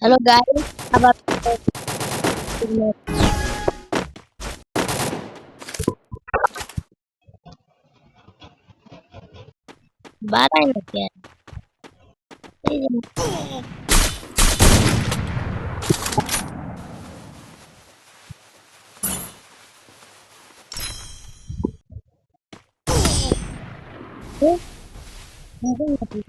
Hello guys, আবার বাড়াই না কেন? এই যে বাড়াই না কেন?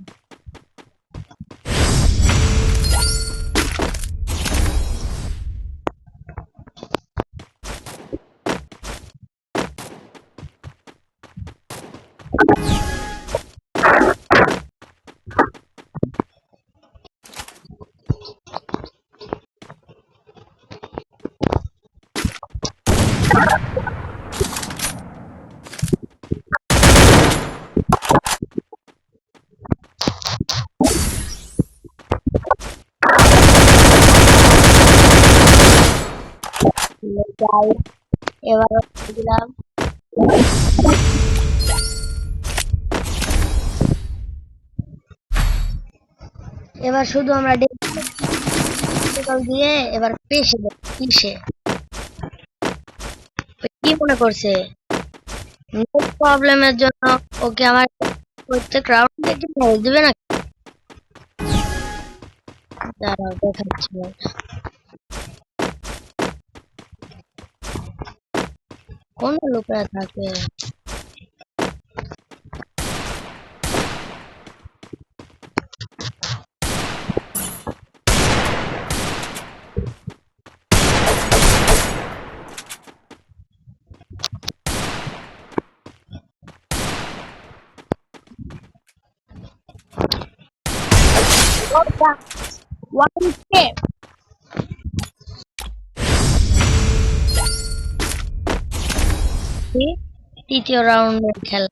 গাইস, এবার দিলাম। এবার শুধু আমরা ডিজিটাল দিয়ে এবার পিষে কি মনে করছে নেট প্রবলেমের জন্য ওকে আমার প্রত্যেক রাউন্ডে কি মেরে দিবে না? দাঁড়াও দেখাচ্ছি। কোন লোকেরা থাকে? One step. তৃতীয় রাউন্ডের খেলা।